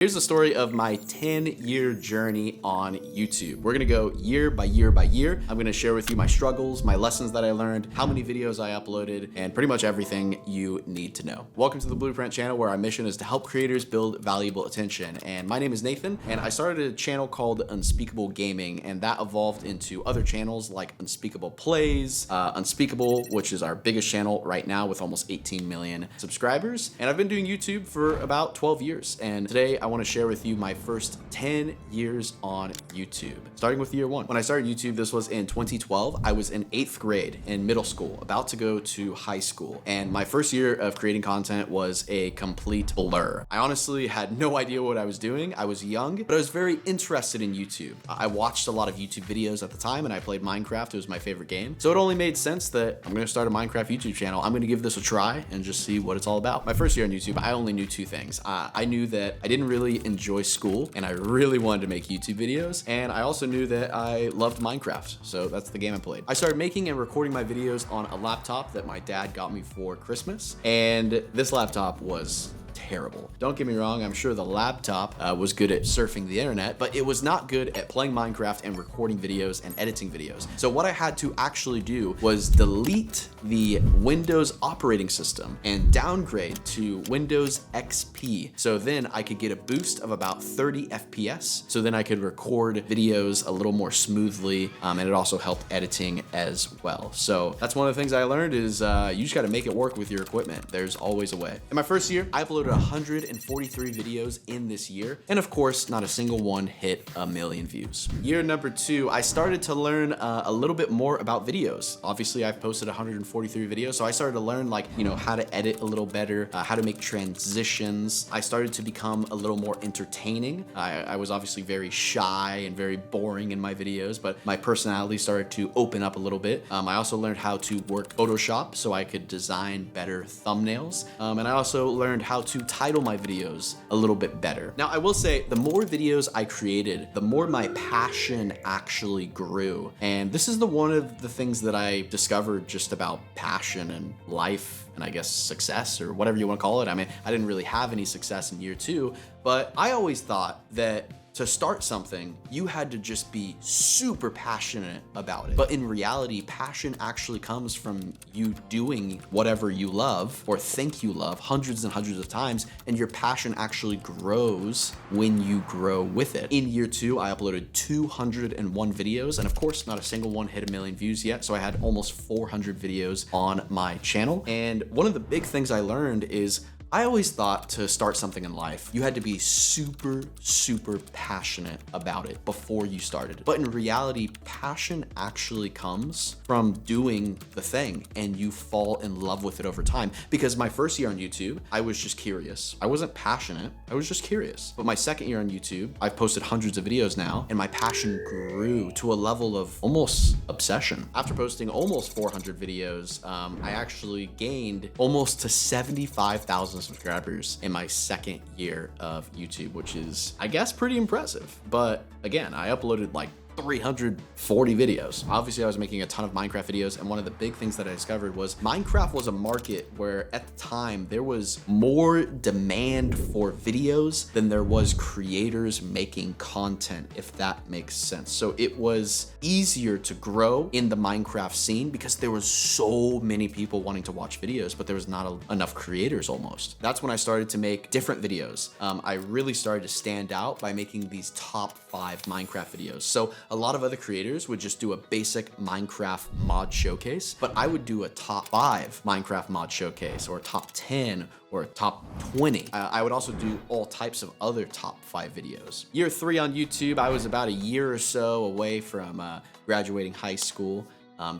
Here's the story of my 10-year journey on YouTube. We're gonna go year by year by year. I'm gonna share with you my struggles, my lessons that I learned, how many videos I uploaded, and pretty much everything you need to know. Welcome to the Blueprint channel, where our mission is to help creators build valuable attention. And my name is Nathan, and I started a channel called Unspeakable Gaming, and that evolved into other channels like Unspeakable Plays, Unspeakable, which is our biggest channel right now with almost 18 million subscribers. And I've been doing YouTube for about 12 years. And today I want to share with you my first 10 years on YouTube, starting with year one. When I started YouTube, this was in 2012. I was in 8th grade in middle school, about to go to high school. And my first year of creating content was a complete blur. I honestly had no idea what I was doing. I was young, but I was very interested in YouTube. I watched a lot of YouTube videos at the time, and I played Minecraft. It was my favorite game. So it only made sense that I'm going to start a Minecraft YouTube channel. I'm going to give this a try and just see what it's all about. My first year on YouTube, I only knew two things. I knew that I didn't really enjoy school, and I really wanted to make YouTube videos. And I also knew that I loved Minecraft. So that's the game I played. I started making and recording my videos on a laptop that my dad got me for Christmas. And this laptop was terrible. Don't get me wrong, I'm sure the laptop was good at surfing the internet, but it was not good at playing Minecraft and recording videos and editing videos. So what I had to actually do was delete the Windows operating system and downgrade to Windows XP. So then I could get a boost of about 30 FPS. So then I could record videos a little more smoothly, and it also helped editing as well. So that's one of the things I learned is you just got to make it work with your equipment. There's always a way. In my first year, I uploaded 143 videos in this year, and of course not a single one hit a million views. Year number two, I started to learn a little bit more about videos. Obviously I've posted 143 videos, so I started to learn how to edit a little better, how to make transitions. I started to become a little more entertaining. I was obviously very shy and very boring in my videos, but my personality started to open up a little bit. I also learned how to work Photoshop so I could design better thumbnails, and I also learned how to title my videos a little bit better. Now, I will say the more videos I created, the more my passion actually grew. And this is one of the things that I discovered just about passion and life, and I guess success, or whatever you want to call it. I mean, I didn't really have any success in year two, but I always thought that to start something, you had to just be super passionate about it. But in reality, passion actually comes from you doing whatever you love or think you love hundreds and hundreds of times, and your passion actually grows when you grow with it. In year two, I uploaded 201 videos, and of course, not a single one hit a million views yet, so I had almost 400 videos on my channel. And one of the big things I learned is I always thought to start something in life, you had to be super, super passionate about it before you started. But in reality, passion actually comes from doing the thing, and you fall in love with it over time. Because my first year on YouTube, I was just curious. I wasn't passionate, I was just curious. But my second year on YouTube, I've posted hundreds of videos now, and my passion grew to a level of almost obsession. After posting almost 400 videos, I actually gained almost to 75,000 subscribers in my second year of YouTube, which is, I guess, pretty impressive. But again, I uploaded like 340 videos. Obviously, I was making a ton of Minecraft videos, and one of the big things that I discovered was Minecraft was a market where at the time there was more demand for videos than there was creators making content, if that makes sense. So it was easier to grow in the Minecraft scene because there was so many people wanting to watch videos, but there was not enough creators almost. That's when I started to make different videos. I really started to stand out by making these top 5 Minecraft videos. So a lot of other creators would just do a basic Minecraft mod showcase, but I would do a top 5 Minecraft mod showcase, or a top 10, or a top 20. I would also do all types of other top 5 videos. Year 3 on YouTube, I was about a year or so away from graduating high school.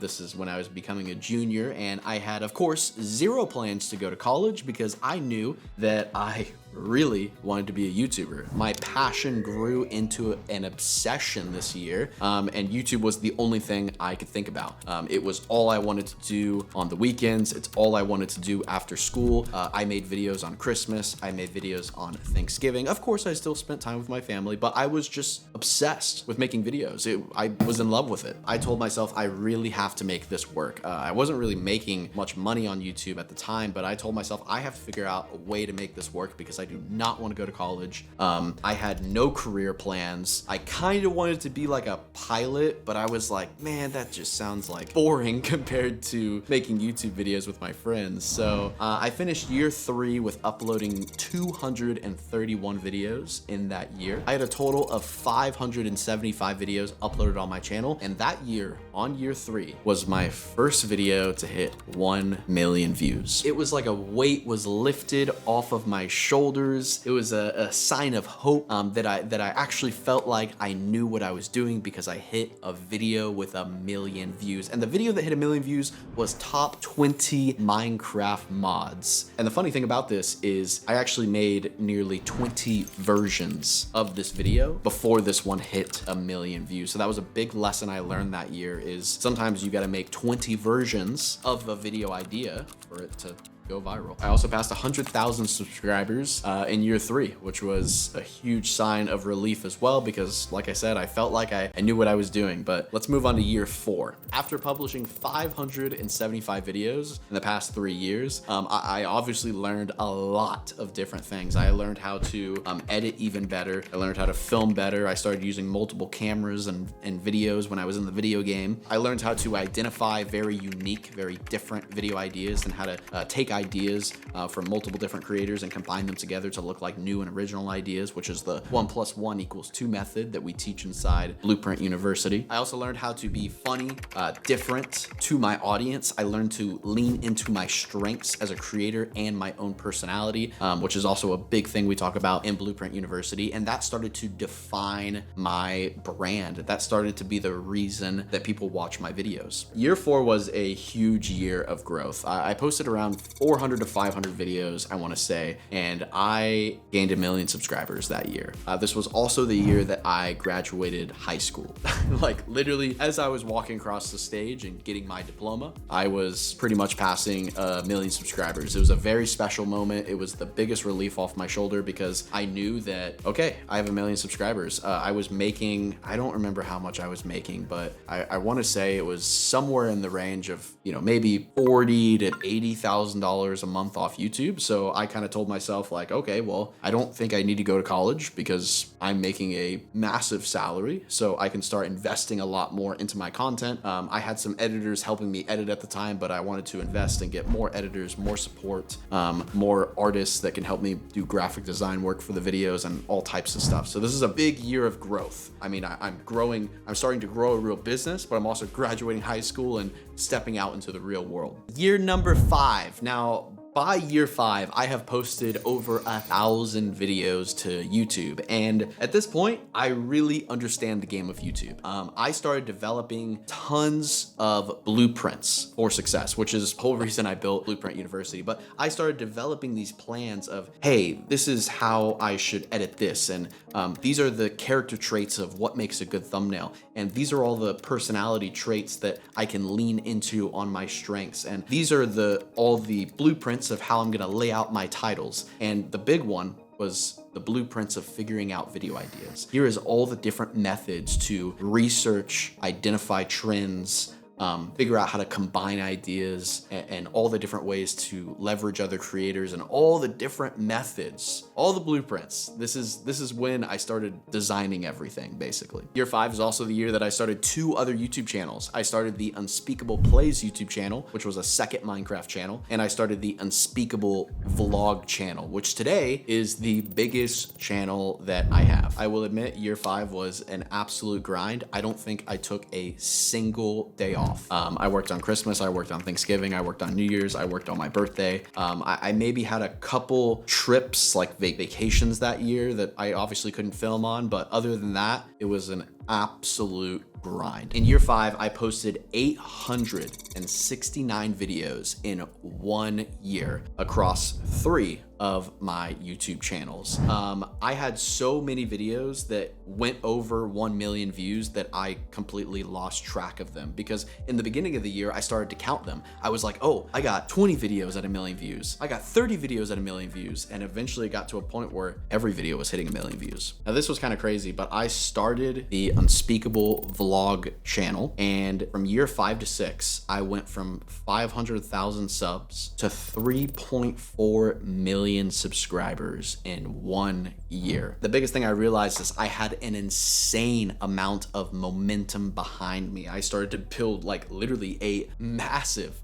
This is when I was becoming a junior, and I had, of course, zero plans to go to college because I knew that I really wanted to be a YouTuber. My passion grew into an obsession this year, and YouTube was the only thing I could think about. It was all I wanted to do on the weekends. It's all I wanted to do after school. I made videos on Christmas. I made videos on Thanksgiving. Of course, I still spent time with my family, but I was just obsessed with making videos. I was in love with it. I told myself I really have to make this work. I wasn't really making much money on YouTube at the time, but I told myself I have to figure out a way to make this work because I do not want to go to college. I had no career plans. I kind of wanted to be like a pilot, but I was like, man, that just sounds like boring compared to making YouTube videos with my friends. So I finished year 3 with uploading 231 videos in that year. I had a total of 575 videos uploaded on my channel, and that year, on year 3, was my first video to hit 1 million views. It was like a weight was lifted off of my shoulders. It was a sign of hope that I actually felt like I knew what I was doing because I hit a video with 1 million views. And the video that hit 1 million views was top 20 Minecraft mods. And the funny thing about this is I actually made nearly 20 versions of this video before this one hit 1 million views. So that was a big lesson I learned that year, is sometimes you gotta make 20 versions of a video idea for it to go viral. I also passed 100,000 subscribers in year 3, which was a huge sign of relief as well, because like I said, I felt like I knew what I was doing. But let's move on to year 4. After publishing 575 videos in the past 3 years, I obviously learned a lot of different things. I learned how to edit even better. I learned how to film better. I started using multiple cameras and videos when I was in the video game. I learned how to identify very unique, very different video ideas and how to take ideas from multiple different creators and combine them together to look like new and original ideas, which is the 1 + 1 = 2 method that we teach inside Blueprint University. I also learned how to be funny, different to my audience. I learned to lean into my strengths as a creator and my own personality, which is also a big thing we talk about in Blueprint University. And that started to define my brand. That started to be the reason that people watch my videos. Year 4 was a huge year of growth. I posted around 400 to 500 videos, I want to say, and I gained 1 million subscribers that year. This was also the year that I graduated high school. Like literally, as I was walking across the stage and getting my diploma, I was pretty much passing 1 million subscribers. It was a very special moment. It was the biggest relief off my shoulder because I knew that, okay, I have 1 million subscribers. I was making, I don't remember how much I was making, but I want to say it was somewhere in the range of, maybe $40,000 to $80,000 a month off YouTube. So I kind of told myself like, okay, well, I don't think I need to go to college because I'm making a massive salary, so I can start investing a lot more into my content. I had some editors helping me edit at the time, but I wanted to invest and get more editors, more support, more artists that can help me do graphic design work for the videos and all types of stuff. So this is a big year of growth. I mean, I'm starting to grow a real business, but I'm also graduating high school and stepping out into the real world. Year number 5. Now, by year 5, I have posted over 1,000 videos to YouTube. And at this point, I really understand the game of YouTube. I started developing tons of blueprints for success, which is the whole reason I built Blueprint University. But I started developing these plans of, hey, this is how I should edit this. And these are the character traits of what makes a good thumbnail. And these are all the personality traits that I can lean into on my strengths. And these are all the blueprints of how I'm gonna lay out my titles. And the big one was the blueprints of figuring out video ideas. Here is all the different methods to research, identify trends, figure out how to combine ideas and all the different ways to leverage other creators and all the different methods, all the blueprints. This is when I started designing everything, basically. Year 5 is also the year that I started 2 other YouTube channels. I started the Unspeakable Plays YouTube channel, which was a second Minecraft channel, and I started the Unspeakable Vlog channel, which today is the biggest channel that I have. I will admit, year 5 was an absolute grind. I don't think I took a single day off. I worked on Christmas, I worked on Thanksgiving, I worked on New Year's, I worked on my birthday. I maybe had a couple trips, like vacations that year that I obviously couldn't film on, but other than that, it was an absolute grind. In year 5, I posted 869 videos in 1 year across 3 of my YouTube channels. I had so many videos that went over 1 million views that I completely lost track of them, because in the beginning of the year, I started to count them. I was like, oh, I got 20 videos at 1 million views. I got 30 videos at 1 million views. And eventually it got to a point where every video was hitting 1 million views. Now this was kind of crazy, but I started the the Unspeakable vlog channel. And from year 5 to 6, I went from 500,000 subs to 3.4 million subscribers in 1 year. The biggest thing I realized is I had an insane amount of momentum behind me. I started to build like literally a massive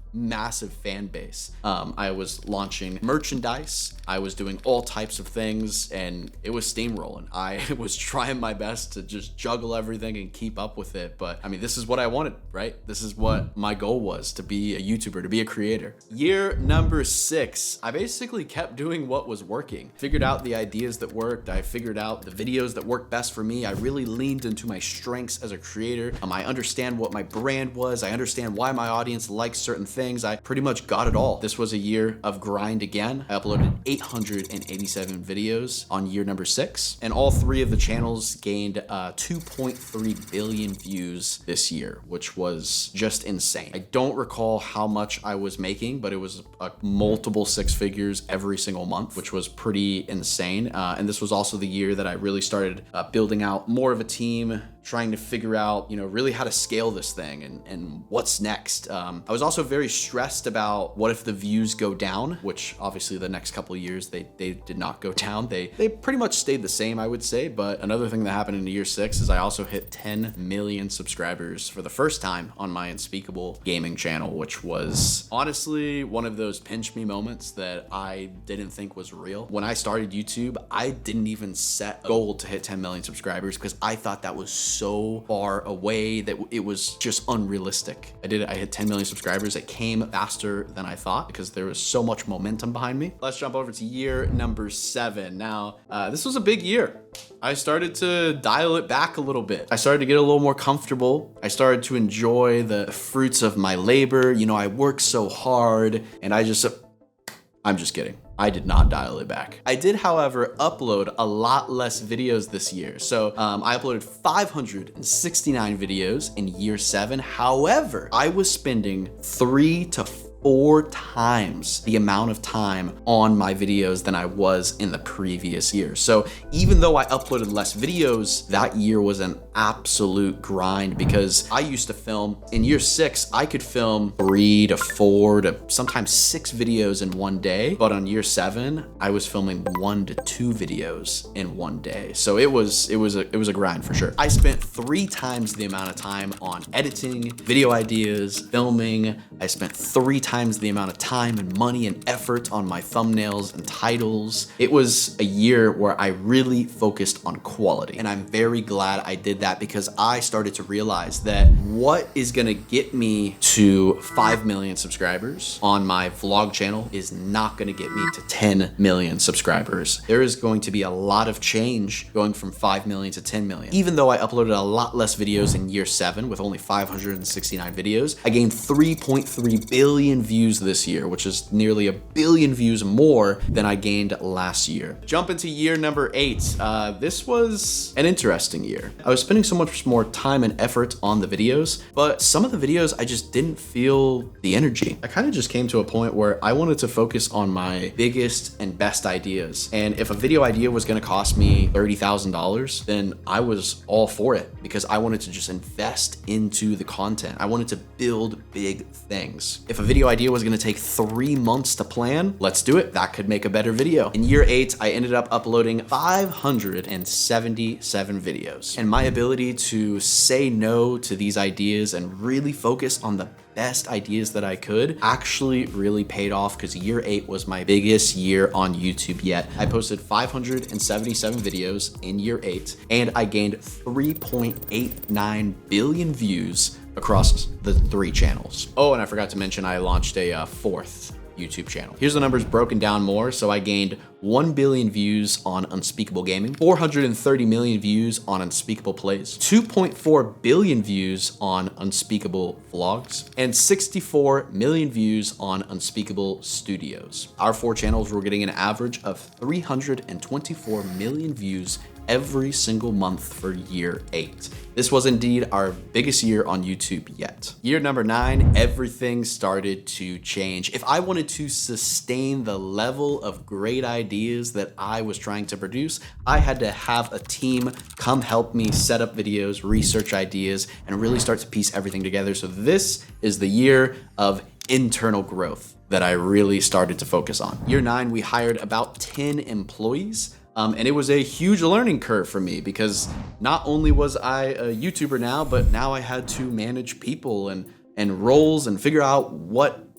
fan base. I was launching merchandise. I was doing all types of things, and it was steamrolling. I was trying my best to just juggle everything and keep up with it. But I mean, this is what I wanted, right? This is what my goal was, to be a YouTuber, to be a creator. Year number 6, I basically kept doing what was working. Figured out the ideas that worked. I figured out the videos that worked best for me. I really leaned into my strengths as a creator. I understand what my brand was. I understand why my audience likes certain things. I pretty much got it all. This was a year of grind again. I uploaded 887 videos on year number 6, and all 3 of the channels gained 2.3 billion views this year, which was just insane. I don't recall how much I was making, but it was multiple 6 figures every single month, which was pretty insane. And this was also the year that I really started building out more of a team, trying to figure out, really how to scale this thing and what's next. I was also very stressed about what if the views go down, which obviously the next couple of years, they did not go down. They pretty much stayed the same, I would say. But another thing that happened in year 6 is I also hit 10 million subscribers for the first time on my Unspeakable gaming channel, which was honestly one of those pinch me moments that I didn't think was real. When I started YouTube, I didn't even set a goal to hit 10 million subscribers because I thought that was so far away that it was just unrealistic. I hit 10 million subscribers. It came faster than I thought because there was so much momentum behind me. Let's jump over to year number 7. Now, this was a big year. I started to dial it back a little bit. I started to get a little more comfortable. I started to enjoy the fruits of my labor. I worked so hard, and I'm just kidding. I did not dial it back. I did, however, upload a lot less videos this year. So I uploaded 569 videos in year 7. However, I was spending 3 to 4 times the amount of time on my videos than I was in the previous year. So even though I uploaded less videos, that year was an absolute grind because I used to film in year 6, I could film 3 to 4 to sometimes 6 videos in one day. But on year 7, I was filming 1 to 2 videos in one day. So it was a grind for sure. I spent 3 times the amount of time on editing, video ideas, filming. I spent 3 times the amount of time and money and effort on my thumbnails and titles. It was a year where I really focused on quality, and I'm very glad I did that because I started to realize that what is gonna get me to 5 million subscribers on my vlog channel is not gonna get me to 10 million subscribers. There is going to be a lot of change going from 5 million to 10 million. Even though I uploaded a lot less videos in year 7 with only 569 videos, I gained 3.3 billion views this year, which is nearly 1 billion views more than I gained last year. Jump into year number 8. This was an interesting year. I was spending so much more time and effort on the videos, but some of the videos I just didn't feel the energy. I kind of just came to a point where I wanted to focus on my biggest and best ideas. And if a video idea was going to cost me $30,000, then I was all for it because I wanted to just invest into the content. I wanted to build big things. If a video idea was going to take 3 months to plan, let's do it. That could make a better video. In year 8, I ended up uploading 577 videos. And my ability to say no to these ideas and really focus on the best ideas that I could actually really paid off because year 8 was my biggest year on YouTube yet. I posted 577 videos in year 8, and I gained 3.89 billion views across the 3 channels. Oh, and I forgot to mention I launched a 4th YouTube channel. Here's the numbers broken down more. So I gained 1 billion views on Unspeakable Gaming, 430 million views on Unspeakable Plays, 2.4 billion views on Unspeakable Vlogs, and 64 million views on Unspeakable Studios. Our 4 channels were getting an average of 324 million views every single month for year 8. This was indeed our biggest year on YouTube yet. Year number 9, everything started to change. If I wanted to sustain the level of great ideas that I was trying to produce, I had to have a team come help me set up videos, research ideas, and really start to piece everything together. So this is the year of internal growth that I really started to focus on. Year 9, we hired about 10 employees. And it was a huge learning curve for me because not only was I a YouTuber now, but now I had to manage people and roles and figure out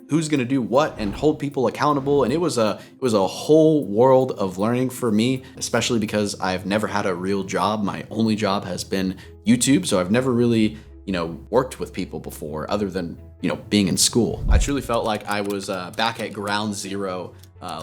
who's gonna do what and hold people accountable. And it was a whole world of learning for me, especially because I've never had a real job. My only job has been YouTube. So I've never really, worked with people before other than, being in school. I truly felt like I was back at ground zero,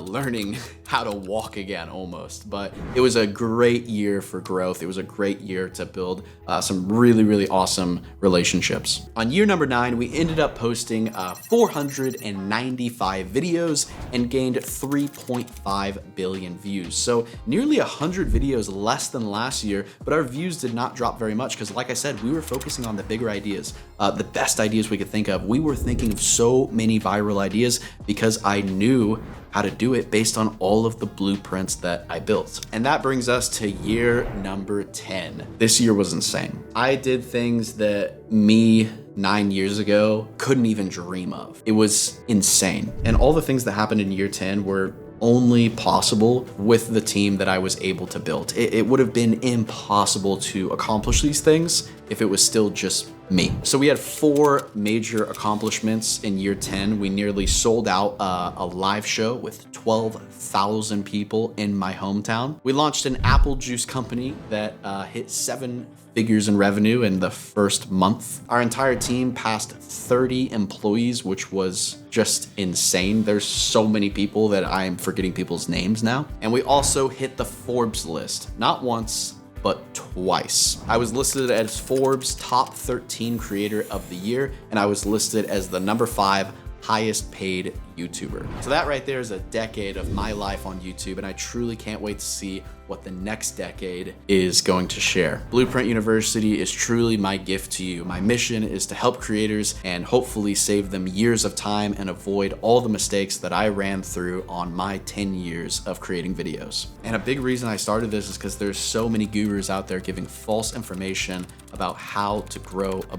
learning how to walk again almost. But it was a great year for growth. It was a great year to build some really, really awesome relationships. On year number 9, we ended up posting 495 videos and gained 3.5 billion views. So nearly 100 videos less than last year, but our views did not drop very much because, like I said, we were focusing on the bigger ideas, the best ideas we could think of. We were thinking of so many viral ideas because I knew how to do it based on all of the blueprints that I built. And that brings us to year number 10. This year was insane. I did things that me 9 years ago couldn't even dream of. It was insane. And all the things that happened in year 10 were only possible with the team that I was able to build. It would have been impossible to accomplish these things if it was still just me. So we had 4 major accomplishments in year 10. We nearly sold out a live show with 12,000 people in my hometown. We launched an apple juice company that hit 7 figures in revenue in the first month. Our entire team passed 30 employees, which was just insane. There's so many people that I'm forgetting people's names now. And we also hit the Forbes list, not once, but twice. I was listed as Forbes top 13 creator of the year, and I was listed as the number 5 highest paid YouTuber. So that right there is a decade of my life on YouTube, and I truly can't wait to see what the next decade is going to share. Blueprint University is truly my gift to you. My mission is to help creators and hopefully save them years of time and avoid all the mistakes that I ran through on my 10 years of creating videos. And a big reason I started this is because there's so many gurus out there giving false information about how to grow a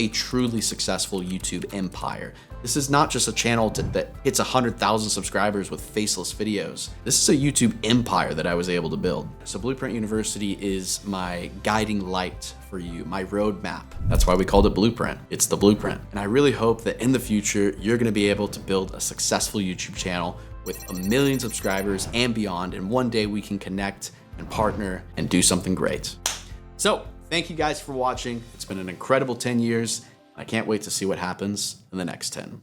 truly successful YouTube empire. This is not just a channel that hits 100,000 subscribers with faceless videos. This is a YouTube empire that I was able to build. So Blueprint University is my guiding light for you, my roadmap. That's why we called it Blueprint. It's the blueprint. And I really hope that in the future, you're gonna be able to build a successful YouTube channel with 1 million subscribers and beyond. And one day we can connect and partner and do something great. So thank you guys for watching. It's been an incredible 10 years. I can't wait to see what happens in the next 10.